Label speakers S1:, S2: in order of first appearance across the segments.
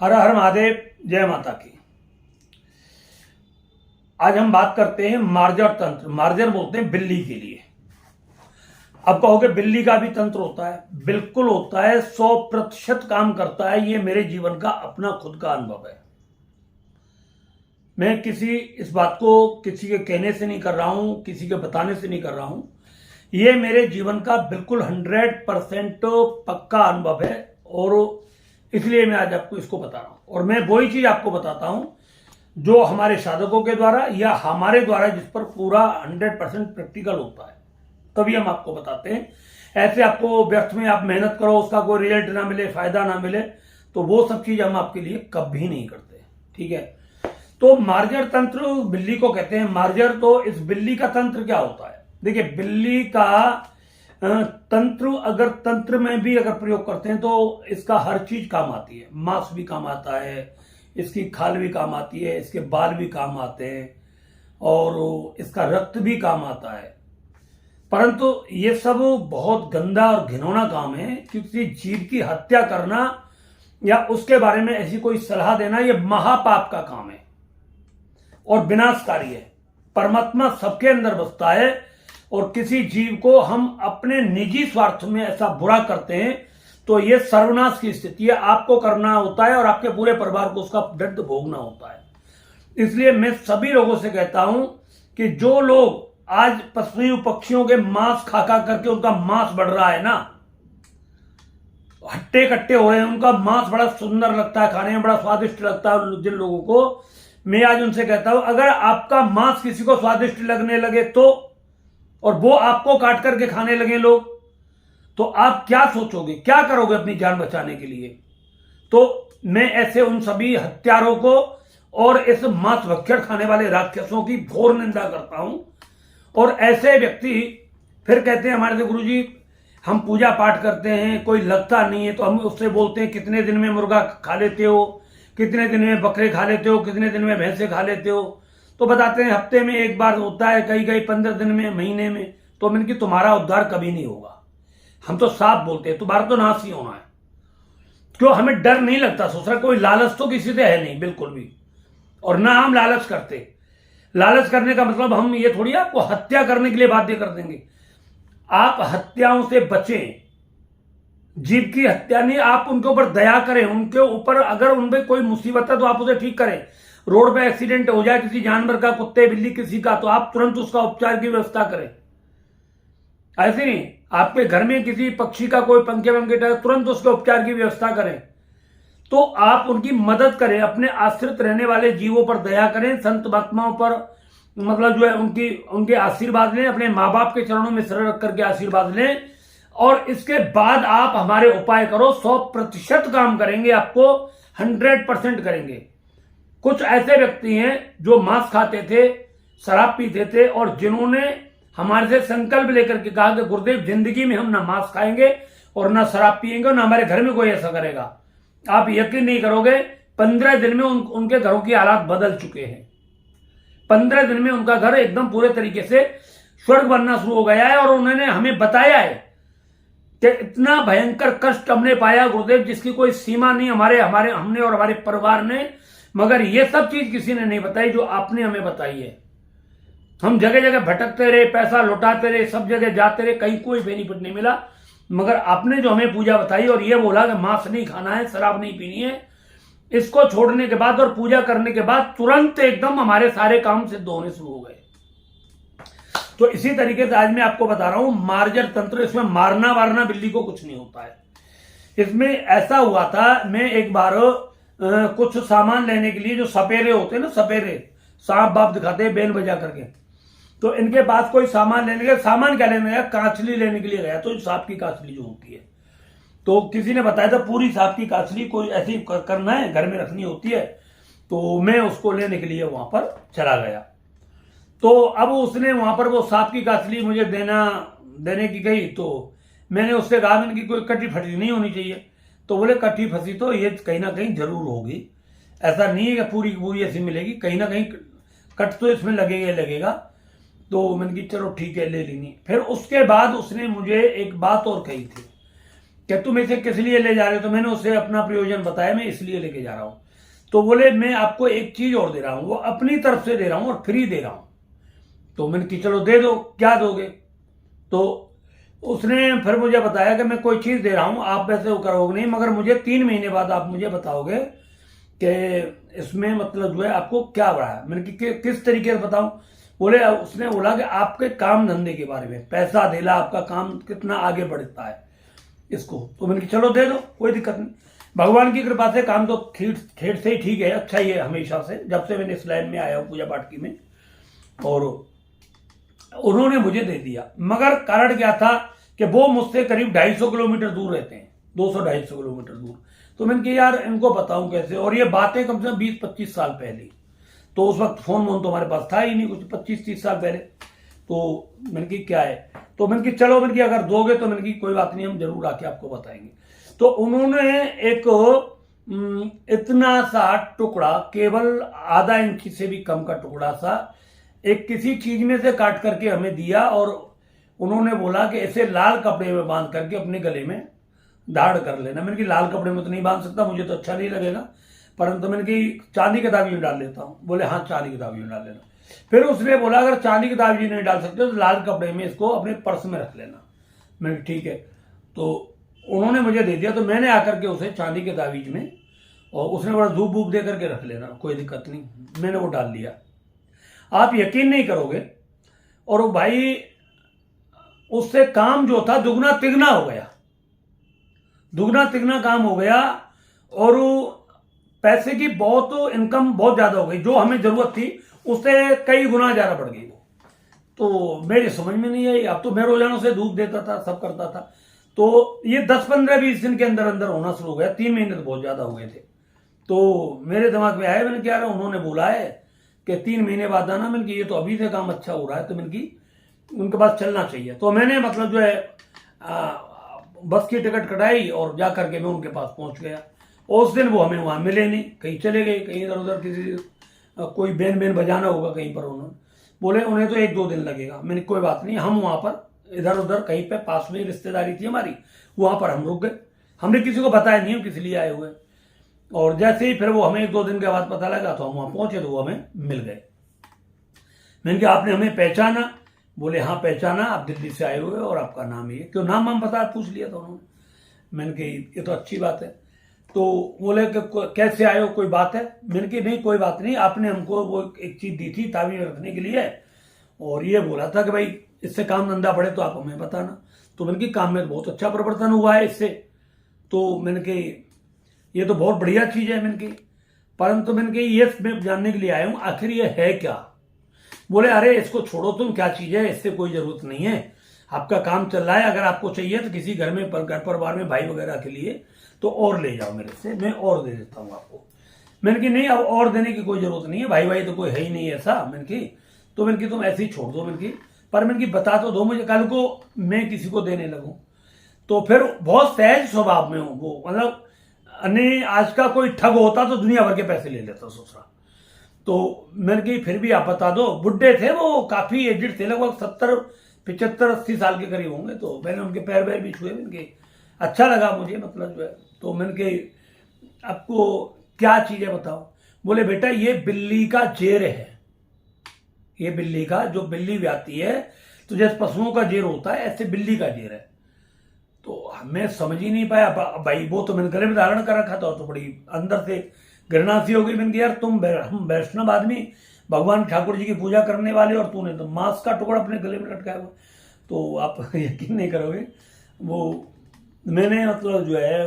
S1: हर हर महादेव, जय माता की। आज हम बात करते हैं मार्जर तंत्र। मार्जर बोलते हैं बिल्ली के लिए। अब कहोगे बिल्ली का भी तंत्र होता है? बिल्कुल होता है, 100% काम करता है। ये मेरे जीवन का अपना खुद का अनुभव है। मैं इस बात को किसी के कहने से नहीं कर रहा हूं, किसी के बताने से नहीं कर रहा हूं। ये मेरे जीवन का बिल्कुल 100% पक्का अनुभव है और इसलिए मैं आज आपको इसको बता रहा हूं। और मैं वही चीज आपको बताता हूं जो हमारे साधकों के द्वारा या हमारे द्वारा जिस पर पूरा 100% प्रैक्टिकल होता है, तभी हम आपको बताते हैं। ऐसे आपको व्यर्थ में आप मेहनत करो, उसका कोई रिजल्ट ना मिले, फायदा ना मिले, तो वो सब चीज हम आपके लिए कभी नहीं करते। ठीक है, तो मार्जर तंत्र बिल्ली को कहते हैं। मार्जर, तो इस बिल्ली का तंत्र क्या होता है? देखिए, बिल्ली का तंत्र अगर तंत्र में भी अगर प्रयोग करते हैं तो इसका हर चीज काम आती है। मांस भी काम आता है, इसकी खाल भी काम आती है, इसके बाल भी काम आते हैं और इसका रक्त भी काम आता है। परंतु ये सब बहुत गंदा और घिनौना काम है, क्योंकि जीव की हत्या करना या उसके बारे में ऐसी कोई सलाह देना ये महापाप का काम है और विनाशकारी है। परमात्मा सबके अंदर बसता है और किसी जीव को हम अपने निजी स्वार्थ में ऐसा बुरा करते हैं तो यह सर्वनाश की स्थिति है। आपको करना होता है और आपके पूरे परिवार को उसका दर्द भोगना होता है। इसलिए मैं सभी लोगों से कहता हूं कि जो लोग आज पशु पक्षियों के मांस खा करके उनका मांस बढ़ रहा है ना, हट्टे कट्टे हो रहे हैं, उनका मांस बड़ा सुंदर लगता है, खाने में बड़ा स्वादिष्ट लगता है जिन लोगों को, मैं आज उनसे कहता हूं, अगर आपका मांस किसी को स्वादिष्ट लगने लगे तो, और वो आपको काट करके खाने लगे लोग, तो आप क्या सोचोगे, क्या करोगे अपनी जान बचाने के लिए? तो मैं ऐसे उन सभी हत्यारों को और इस मांस भक्षण खाने वाले राक्षसों की घोर निंदा करता हूं। और ऐसे व्यक्ति फिर कहते हैं हमारे से, गुरुजी हम पूजा पाठ करते हैं, कोई लगता नहीं है, तो हम उससे बोलते हैं कितने दिन में मुर्गा खा लेते हो, कितने दिन में बकरे खा लेते हो, कितने दिन में भैंसे खा लेते हो? तो बताते हैं हफ्ते में एक बार होता है, कई 15 दिन में, महीने में। तो मैंने कि तुम्हारा उद्धार कभी नहीं होगा। हम तो साफ बोलते हैं तुम्हारा तो नाश ही होना है। क्यों? हमें डर नहीं लगता, दूसरा कोई लालच तो किसी से है नहीं, बिल्कुल भी। और ना हम लालच करते। लालच करने का मतलब हम ये थोड़ी आपको हत्या करने के लिए बाध्य कर देंगे। आप हत्याओं से बचें, जीव की हत्या नहीं, आप उनके ऊपर दया करें। उनके ऊपर अगर उनपे कोई मुसीबत है तो आप उसे ठीक करें। रोड पे एक्सीडेंट हो जाए किसी जानवर का, कुत्ते बिल्ली किसी का, तो आप तुरंत उसका उपचार की व्यवस्था करें। ऐसे नहीं, आपके घर में किसी पक्षी का कोई पंखे वंखे टूटा, तुरंत उसके उपचार की व्यवस्था करें। तो आप उनकी मदद करें, अपने आश्रित रहने वाले जीवों पर दया करें, संत महात्माओं पर मतलब जो है उनके आशीर्वाद लें, अपने माँ बाप के चरणों में सिर रख करके आशीर्वाद लें। और इसके बाद आप हमारे उपाय करो, 100% काम करेंगे, आपको 100% करेंगे। कुछ ऐसे व्यक्ति हैं जो मांस खाते थे, शराब पीते थे, और जिन्होंने हमारे से संकल्प लेकर के कहा कि गुरुदेव जिंदगी में हम ना मांस खाएंगे और ना शराब पिएंगे और ना हमारे घर में कोई ऐसा करेगा। आप यकीन नहीं करोगे, 15 दिन में उनके घरों की हालात बदल चुके हैं। 15 दिन में उनका घर एकदम पूरे तरीके से स्वर्ग बनना शुरू हो गया है। और उन्होंने हमें बताया है कि इतना भयंकर कष्ट हमने पाया गुरुदेव जिसकी कोई सीमा नहीं, हमने और हमारे परिवार ने। मगर ये सब चीज किसी ने नहीं बताई जो आपने हमें बताई है। हम जगह जगह भटकते रहे, पैसा लौटाते रहे, सब जगह जाते रहे, कहीं कोई बेनिफिट नहीं मिला। मगर आपने जो हमें पूजा बताई और ये बोला कि मांस नहीं खाना है, शराब नहीं पीनी है, इसको छोड़ने के बाद और पूजा करने के बाद तुरंत एकदम हमारे सारे काम सिद्ध होने शुरू हो गए। तो इसी तरीके से आज मैं आपको बता रहा हूं मार्जर तंत्र। इसमें मारना वारना बिल्ली को कुछ नहीं होता है। इसमें ऐसा हुआ था, मैं एक बार कुछ सामान लेने के लिए, जो सपेरे होते हैं ना, सपेरे सांप बाप दिखाते हैं बेल बजा करके, तो इनके पास कोई सामान लेने के, सामान क्या लेने गया, कांचली लेने के लिए गया। तो सांप की कांचली जो होती है, तो किसी ने बताया था पूरी सांप की कांचली कोई ऐसी करना है, घर में रखनी होती है। तो मैं उसको लेने के लिए वहां पर चला गया। तो अब उसने वहां पर वो सांप की कांचली मुझे देने की गई। तो मैंने उससे कहा, मैंने कि कोई कटी फटी नहीं होनी चाहिए। तो बोले कटी फंसी तो ये कहीं ना कहीं जरूर होगी, ऐसा नहीं है कि पूरी की पूरी ऐसी मिलेगी, कहीं ना कहीं कट तो इसमें लगेगा। तो मैंने कि चलो ठीक है, ले लेनी। फिर उसके बाद उसने मुझे एक बात और कही थी कि तुम इसे किस लिए ले जा रहे हो? तो मैंने उसे अपना प्रयोजन बताया, मैं इसलिए लेके जा रहा हूं। तो बोले मैं आपको एक चीज और दे रहा हूं, वो अपनी तरफ से दे रहा हूं और फ्री दे रहा हूं। तो मैंने कि चलो दे दो, क्या दोगे? तो उसने फिर मुझे बताया कि मैं कोई चीज दे रहा हूं, आप वैसे वो करोगे नहीं, मगर मुझे 3 महीने बाद आप मुझे बताओगे कि इसमें मतलब जो है आपको क्या बढ़ा है। मैंने कि किस तरीके से बताऊं? बोले, उसने बोला कि आपके काम धंधे के बारे में, पैसा देला, आपका काम कितना आगे बढ़ता है इसको। तो मैंने कि चलो दे दो, कोई दिक्कत नहीं। भगवान की कृपा से काम तो खेड़ से ही ठीक है, अच्छा ही है हमेशा से, जब से मैंने इस लाइन में आया हूं पूजा पाठ की में। और उन्होंने मुझे दे दिया, मगर कारण क्या था कि वो मुझसे करीब 250 किलोमीटर दूर रहते हैं, 200-250 किलोमीटर दूर। तो मैंने कहा यार इनको बताऊं कैसे, और ये बातें कम से कम 20-25 साल पहले। तो उस वक्त फोन वोन तो हमारे पास था ही नहीं, कुछ 25-30 साल पहले। तो मैंने कहा क्या है? तो मैंने कहा चलो, मैंने कहा अगर दोगे तो मैंने कहा कोई बात नहीं, हम जरूर आके आपको बताएंगे। तो उन्होंने एक इतना सा टुकड़ा, केवल आधा इंच से भी कम का टुकड़ा सा, एक किसी चीज में से काट करके हमें दिया, और उन्होंने बोला कि इसे लाल कपड़े में बांध करके अपने गले में दाढ़ कर लेना। मैंने कि लाल कपड़े में तो नहीं बांध सकता, मुझे तो अच्छा नहीं लगेगा, परंतु मैंने कि चांदी के दावी में डाल लेता हूं। बोले हाँ, चांदी के दावी में डाल लेना। फिर उसने बोला अगर चांदी के दावी नहीं डाल सकते तो लाल कपड़े में इसको अपने पर्स में रख लेना। मैंने ठीक है। तो उन्होंने मुझे दे दिया, तो मैंने आकर के उसे चांदी के दावीज में, और उसने बड़ा धूप वूप दे करके रख लेना, कोई दिक्कत नहीं। मैंने वो डाल लिया। आप यकीन नहीं करोगे, और वो भाई उससे काम जो था दुगना तिगना हो गया, दुगना तिगना काम हो गया, और पैसे की बहुत इनकम बहुत ज्यादा हो गई। जो हमें जरूरत थी उससे कई गुना ज्यादा बढ़ गई वो। तो मेरी समझ में नहीं आई। अब तो मैं रोजाना से दूध देता था, सब करता था। तो ये 10-15-20 दिन के अंदर अंदर होना शुरू हो गया। 3 महीने तो बहुत ज्यादा हो गए थे। तो मेरे दिमाग में आया, मैंने क्या रहा, उन्होंने बोला है कि 3 महीने बाद आना। मैंने कि ये तो अभी से काम अच्छा हो रहा है, तो मैंने कि उनके पास चलना चाहिए। तो मैंने मतलब जो है बस की टिकट कटाई और जा करके मैं उनके पास पहुंच गया। और उस दिन वो हमें वहां मिले नहीं, कहीं चले गए, कहीं इधर उधर किसी कोई बैन बैन बजाना होगा कहीं पर। उन्होंने बोले उन्हें तो 1-2 दिन लगेगा। मैंने कोई बात नहीं, हम वहां पर इधर उधर कहीं पे पास में रिश्तेदारी थी हमारी, वहां पर हम रुक गए। हमने किसी को बताया नहीं हम किस लिए आए हुए। और जैसे ही फिर वो हमें 1-2 दिन के बाद पता लगा, तो हम वहां पहुंचे, तो वो हमें मिल गए। मैंने कहा आपने हमें पहचाना? बोले हाँ पहचाना, आप दिल्ली से आए हुए और आपका नाम ये, क्यों नाम हम बता पूछ लिया था उन्होंने। मैंने कही ये तो अच्छी बात है। तो बोले कि कैसे आए हो, कोई बात है? मैंने कही नहीं कोई बात नहीं, आपने हमको वो एक चीज दी थी ताबीज में रखने के लिए, और ये बोला था कि भाई इससे काम धंधा बढ़े तो आप हमें बताना। तो मैंने कही काम में बहुत अच्छा परिवर्तन हुआ है इससे। तो मैंने कही ये तो बहुत बढ़िया चीज है। मैंने कही परंतु मैंने कही ये मैं जानने के लिए आया हूं आखिर ये है क्या। बोले अरे इसको छोड़ो तुम, क्या चीज है, इससे कोई जरूरत नहीं है, आपका काम चल रहा है, अगर आपको चाहिए तो किसी घर में घर परिवार में भाई वगैरह के लिए तो और ले जाओ मेरे से, मैं और दे देता हूं आपको। मैंने कही नहीं, अब और देने की कोई जरूरत नहीं है, भाई भाई तो कोई है ही नहीं ऐसा। मैंने कही तो मैंने कही तुम ऐसे ही छोड़ दो। मैंने कही पर मैंने कही बता तो दो मुझे, कल को मैं किसी को देने लगूं। तो फिर बहुत सहज स्वभाव में हूं वो, मतलब नहीं आज का कोई ठग होता तो दुनिया भर के पैसे ले लेता दूसरा। तो मैंने कही फिर भी आप बता दो। बुढ़े थे वो, काफी एजेड थे, लगभग 70-75-80 साल के करीब होंगे। तो मैंने उनके पैर वैर भी छुए, मैंने अच्छा लगा मुझे, मतलब जो है। तो मैंने कही आपको क्या चीज है बताओ। बोले बेटा ये बिल्ली का जेर है, ये बिल्ली का, जो बिल्ली व्याती है तो जैसे पशुओं का जेर होता है ऐसे बिल्ली का जेर है। तो मैं समझ ही नहीं पाया भाई, वो तो मैंने गले में धारण कर रखा था, तो बड़ी अंदर से घृणा सी हो गई। मैंने कहा यार तुम हम वैष्णव आदमी, भगवान ठाकुर जी की पूजा करने वाले, और तूने तो मांस का टुकड़ा अपने गले में लटकाया हुआ। तो आप यकीन नहीं करोगे, वो मैंने मतलब जो है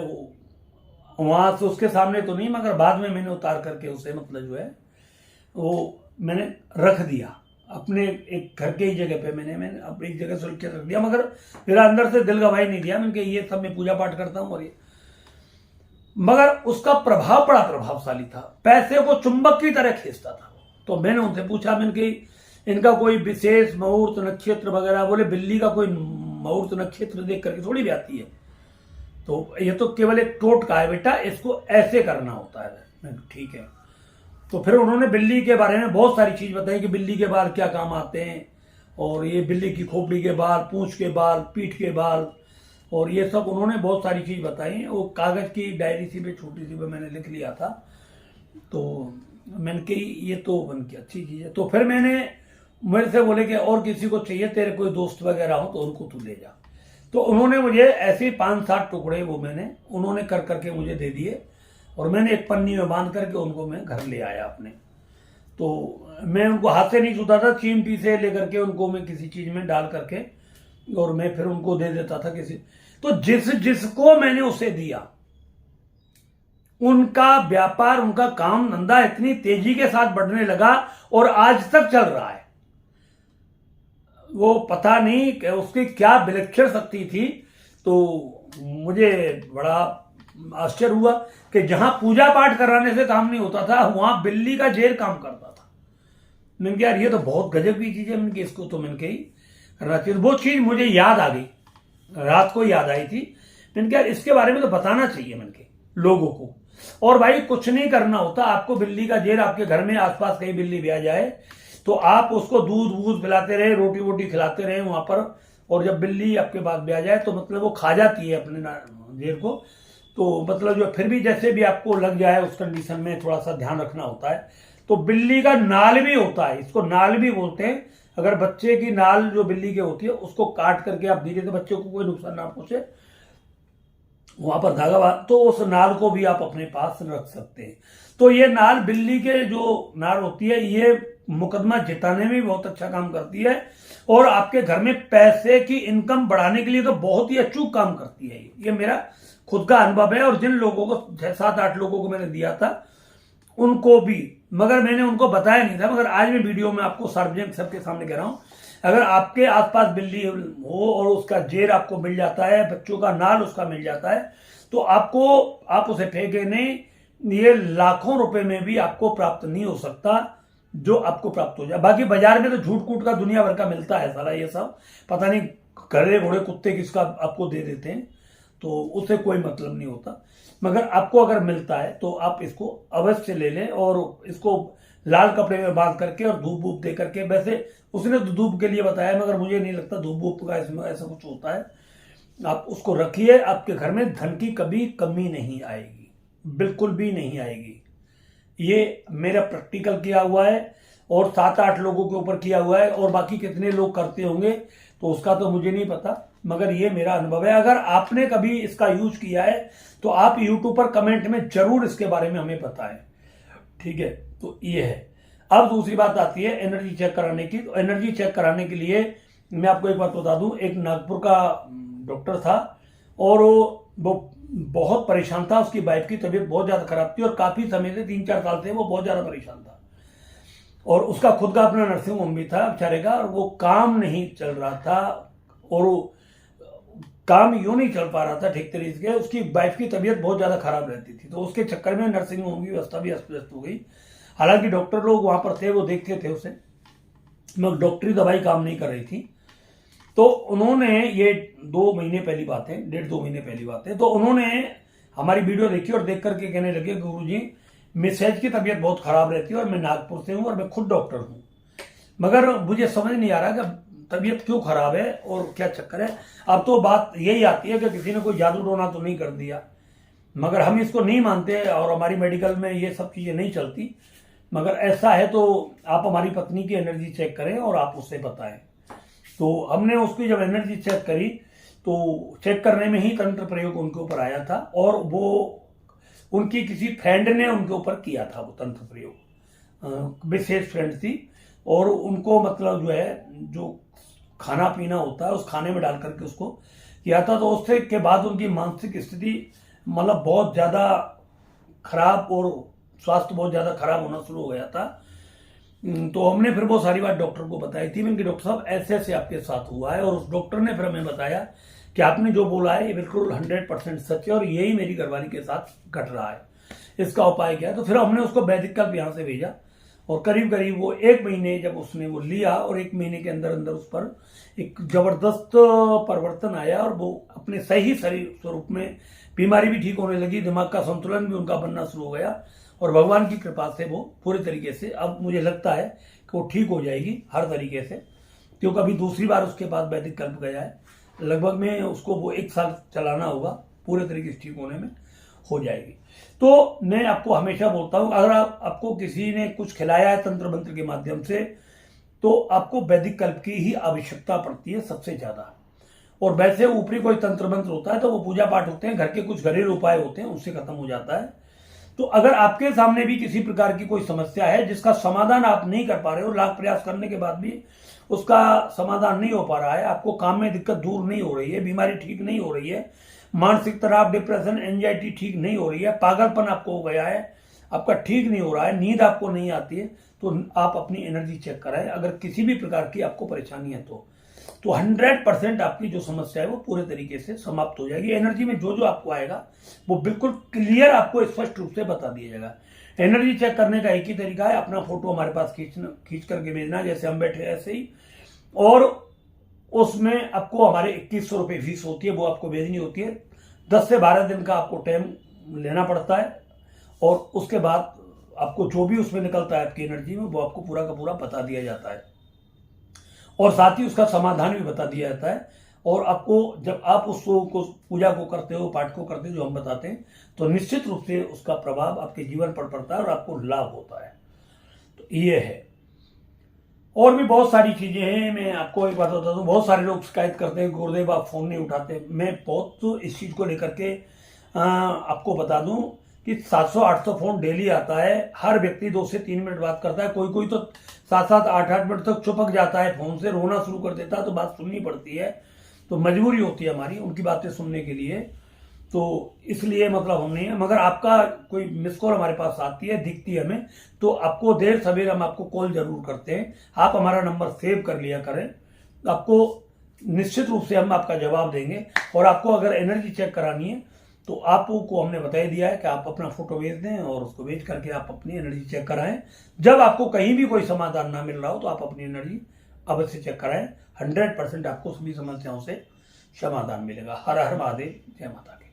S1: वहां से उसके सामने तो नहीं, मगर बाद में मैंने उतार करके उसे मतलब जो है वो मैंने रख दिया अपने एक घर के ही जगह पे। मैंने अपनी जगह सुरक्षित रख दिया, मगर मेरा अंदर से दिल गवाही नहीं दिया। मैंने कहा ये सब मैं पूजा पाठ करता हूं, और ये मगर उसका प्रभाव बड़ा प्रभावशाली था, पैसे को चुंबक की तरह खींचता था। तो मैंने उनसे पूछा, मैंने कहा इनका कोई विशेष मुहूर्त नक्षत्र वगैरह? बोले बिल्ली का कोई मुहूर्त नक्षत्र देख करके थोड़ी भी आती है, तो ये तो केवल एक टोटका है बेटा, इसको ऐसे करना होता है। ठीक है। तो फिर उन्होंने बिल्ली के बारे में बहुत सारी चीज बताई कि बिल्ली के बाल क्या काम आते हैं, और ये बिल्ली की खोपड़ी के बाल, पूंछ के बाल, पीठ के बाल, और ये सब उन्होंने बहुत सारी चीज़ बताई। वो कागज़ की डायरी सी पे छोटी सी पे मैंने लिख लिया था। तो मैंने कही ये तो बन के अच्छी चीज़ है। तो फिर मैंने मेरे से बोले कि और किसी को चाहिए तेरे कोई दोस्त वगैरह हो तो उनको तू ले जा। तो उन्होंने मुझे ऐसे ही 5-7 टुकड़े वो उन्होंने कर करके मुझे दे दिए और मैंने एक पन्नी में बांध करके उनको मैं घर ले आया अपने। तो मैं उनको हाथ से नहीं छूता था, चिमटी से लेकर के उनको मैं किसी चीज़ में डाल करके और मैं फिर उनको दे देता था किसी। तो जिसको मैंने उसे दिया उनका व्यापार, उनका काम धंधा इतनी तेजी के साथ बढ़ने लगा और आज तक चल रहा है। वो पता नहीं कि उसकी क्या विलक्षण शक्ति थी। तो मुझे बड़ा आश्चर्य हुआ कि जहां पूजा पाठ कराने से काम नहीं होता था वहां बिल्ली का जेर काम करता था। मैंने कहा यार ये तो बहुत गजब की चीज है। मैंने इसको तो मैंने कही करना चाहिए। वो चीज मुझे याद आ गई, रात को याद आई थी। मैंने कहा इसके बारे में तो बताना चाहिए मैंने कही लोगों को। और भाई कुछ नहीं करना होता, आपको बिल्ली का जेर, आपके घर में आसपास कहीं बिल्ली भी आ जाए तो आप उसको दूध वूध पिलाते रहे, रोटी वोटी खिलाते रहे वहां पर। और जब बिल्ली आपके पास भी आ जाए तो मतलब वो खा जाती है अपने जेर को। तो मतलब जो फिर भी जैसे भी आपको लग जाए उस कंडीशन में थोड़ा सा ध्यान रखना होता है। तो बिल्ली का नाल भी होता है, इसको नाल भी बोलते हैं। अगर बच्चे की नाल जो बिल्ली की होती है उसको काट करके आप धीरे से बच्चे को कोई नुकसान ना पहुंचे वहां पर धागा, तो उस नाल को भी आप अपने पास रख सकते हैं। तो ये नाल, बिल्ली के जो नाल होती है, ये मुकदमा जिताने में भी बहुत अच्छा काम करती है और आपके घर में पैसे की इनकम बढ़ाने के लिए तो बहुत ही अचूक काम करती है। ये मेरा खुद का अनुभव है। और जिन लोगों को 6-7-8 लोगों को मैंने दिया था उनको भी, मगर मैंने उनको बताया नहीं था। मगर आज मैं वीडियो में आपको सार्वजनिक सबके सामने कह रहा हूं, अगर आपके आसपास बिल्ली हो और उसका जेर आपको मिल जाता है, बच्चों का नाल उसका मिल जाता है, तो आप उसे फेंके नहीं। ये लाखों रुपए में भी आपको प्राप्त नहीं हो सकता जो आपको प्राप्त हो जाए। बाकी बाजार में तो झूठ कूट का दुनिया भर का मिलता है सारा, ये सब पता नहीं घरे घोड़े कुत्ते किसका आपको दे देते हैं, तो उससे कोई मतलब नहीं होता। मगर आपको अगर मिलता है तो आप इसको अवश्य ले लें और इसको लाल कपड़े में बांध करके और धूप वूप दे करके। वैसे उसने तो धूप के लिए बताया मगर मुझे नहीं लगता धूप वूप का इसमें ऐसा कुछ होता है। आप उसको रखिए, आपके घर में धन की कभी कमी नहीं आएगी, बिल्कुल भी नहीं आएगी। ये मेरा प्रैक्टिकल किया हुआ है और 7-8 लोगों के ऊपर किया हुआ है। और बाकी कितने लोग करते होंगे तो उसका तो मुझे नहीं पता, मगर ये मेरा अनुभव है। अगर आपने कभी इसका यूज किया है तो आप यूट्यूब पर कमेंट में जरूर इसके बारे में हमें बताएं, ठीक है। तो ये है। अब दूसरी बात आती है एनर्जी चेक कराने की। तो एनर्जी चेक कराने के लिए मैं आपको एक बात बता दूं, एक नागपुर का डॉक्टर था और वो बहुत परेशान था। उसकी वाइफ की तबीयत बहुत ज्यादा खराब थी और काफी समय से 3-4 साल से वो बहुत ज्यादा परेशान था। और उसका खुद का अपना नर्सिंग होम भी था बेचारे का, और वो काम नहीं चल रहा था और काम यूं नहीं चल पा रहा था ठीक तरीके से। उसकी वाइफ की तबीयत बहुत ज्यादा खराब रहती थी, तो उसके चक्कर में नर्सिंग होम की व्यवस्था भी अस्त व्यस्त हो गई। हालांकि डॉक्टर लोग वहां पर थे, वो देखते थे उसे, मगर डॉक्टरी दवाई काम नहीं कर रही थी। तो उन्होंने, ये 2 महीने पहली बात है, 1.5-2 महीने पहली बात है, तो उन्होंने हमारी वीडियो देखी और देख करके कहने लगे गुरुजी मिसेज की तबीयत बहुत खराब रहती है और मैं नागपुर से हूं और मैं खुद डॉक्टर हूं, मगर मुझे समझ नहीं आ रहा कि तबीयत क्यों खराब है और क्या चक्कर है। अब तो बात यही आती है कि किसी ने कोई जादू टोना तो नहीं कर दिया, मगर हम इसको नहीं मानते और हमारी मेडिकल में ये सब चीजें नहीं चलती। मगर ऐसा है तो आप हमारी पत्नी की एनर्जी चेक करें और आप उससे बताएं। तो हमने उसकी जब एनर्जी चेक करी तो चेक करने में ही तंत्र प्रयोग उनके ऊपर आया था और वो उनकी किसी फ्रेंड ने उनके ऊपर किया था वो तंत्र प्रयोग, विशेष फ्रेंड थी। और उनको मतलब जो है जो खाना पीना होता है उस खाने में डाल करके उसको किया था। तो उससे के बाद उनकी मानसिक स्थिति मतलब बहुत ज्यादा खराब और स्वास्थ्य बहुत ज्यादा खराब होना शुरू हो गया था। तो हमने फिर वो सारी बात डॉक्टर को बताई थी। मैंने डॉक्टर साहब ऐसे ऐसे आपके साथ हुआ है, और उस डॉक्टर ने फिर हमें बताया कि आपने जो बोला है ये बिल्कुल 100% सच है और यही मेरी घरवाली के साथ घट रहा है, इसका उपाय क्या है। तो फिर हमने उसको वैदिक कल्प यहाँ से भेजा और करीब करीब वो 1 महीने जब उसने वो लिया और 1 महीने के अंदर अंदर उस पर एक जबरदस्त परिवर्तन आया और वो अपने सही शरीर स्वरूप में, बीमारी भी ठीक होने लगी, दिमाग का संतुलन भी उनका बनना शुरू हो गया और भगवान की कृपा से वो पूरे तरीके से, अब मुझे लगता है कि वो ठीक हो जाएगी हर तरीके से, क्योंकि अभी दूसरी बार उसके पास वैदिक कल्प गया है। लगभग में उसको वो 1 साल चलाना होगा, पूरे तरीके से ठीक होने में हो जाएगी। तो मैं आपको हमेशा बोलता हूँ, अगर आपको किसी ने कुछ खिलाया है तंत्र मंत्र के माध्यम से, तो आपको वैदिक कल्प की ही आवश्यकता पड़ती है सबसे ज्यादा। और वैसे ऊपरी कोई तंत्र मंत्र होता है तो वो पूजा पाठ होते हैं, घर के कुछ घरेलू उपाय होते हैं, उससे खत्म हो जाता है। तो अगर आपके सामने भी किसी प्रकार की कोई समस्या है जिसका समाधान आप नहीं कर पा रहे हो, लाख प्रयास करने के बाद भी उसका समाधान नहीं हो पा रहा है, आपको काम में दिक्कत दूर नहीं हो रही है, बीमारी ठीक नहीं हो रही है, मानसिक तनाव, डिप्रेशन, एंजाइटी ठीक नहीं हो रही है, पागलपन आपको हो गया है, आपका ठीक नहीं हो रहा है, नींद आपको नहीं आती है, तो आप अपनी एनर्जी चेक कराएं। अगर किसी भी प्रकार की आपको परेशानी है तो 100% आपकी जो समस्या है वो पूरे तरीके से समाप्त हो जाएगी। एनर्जी में जो जो आपको आएगा वो बिल्कुल क्लियर आपको स्पष्ट रूप से बता दिया जाएगा। एनर्जी चेक करने का एक ही तरीका है, अपना फोटो हमारे पास खींच करके भेजना, जैसे हम बैठे ऐसे ही, और उसमें आपको हमारे 2100 रुपये फीस होती है, वो आपको भेजनी होती है। 10 से 12 दिन का आपको टाइम लेना पड़ता है, और उसके बाद आपको जो भी उसमें निकलता है आपकी एनर्जी में वो आपको पूरा का पूरा बता दिया जाता है, और साथ ही उसका समाधान भी बता दिया जाता है। और आपको जब आप उसको पूजा को करते हो, पाठ को करते हो जो हम बताते हैं, तो निश्चित रूप से उसका प्रभाव आपके जीवन पर पड़ता है और आपको लाभ होता है। तो ये है। और भी बहुत सारी चीजें हैं। मैं आपको एक बात बता दूं, बहुत सारे लोग शिकायत करते हैं गुरुदेव आप फोन नहीं उठाते। मैं बहुत तो इस चीज को लेकर के आपको बता दूं कि 700-800 फोन डेली आता है, हर व्यक्ति 2 से 3 मिनट बात करता है, कोई कोई तो 7-7, 8-8 मिनट तक चिपक जाता है फोन से, रोना शुरू कर देता है, तो बात सुननी पड़ती है, तो मजबूरी होती है हमारी उनकी बातें सुनने के लिए। तो इसलिए मतलब हम नहीं है, मगर आपका कोई मिस कॉल हमारे पास आती है, दिखती है हमें, तो आपको देर सवेर हम आपको कॉल जरूर करते हैं। आप हमारा नंबर सेव कर लिया करें, आपको निश्चित रूप से हम आपका जवाब देंगे। और आपको अगर एनर्जी चेक करानी है तो आपको हमने बता ही दिया है कि आप अपना फोटो भेज दें, और उसको भेज करके आप अपनी एनर्जी चेक कराएं। जब आपको कहीं भी कोई समाधान ना मिल रहा हो तो आप अपनी एनर्जी अवश्य चेक कराएं। 100% आपको सभी समस्याओं से समाधान मिलेगा। हर हर महादेव, जय माता दी।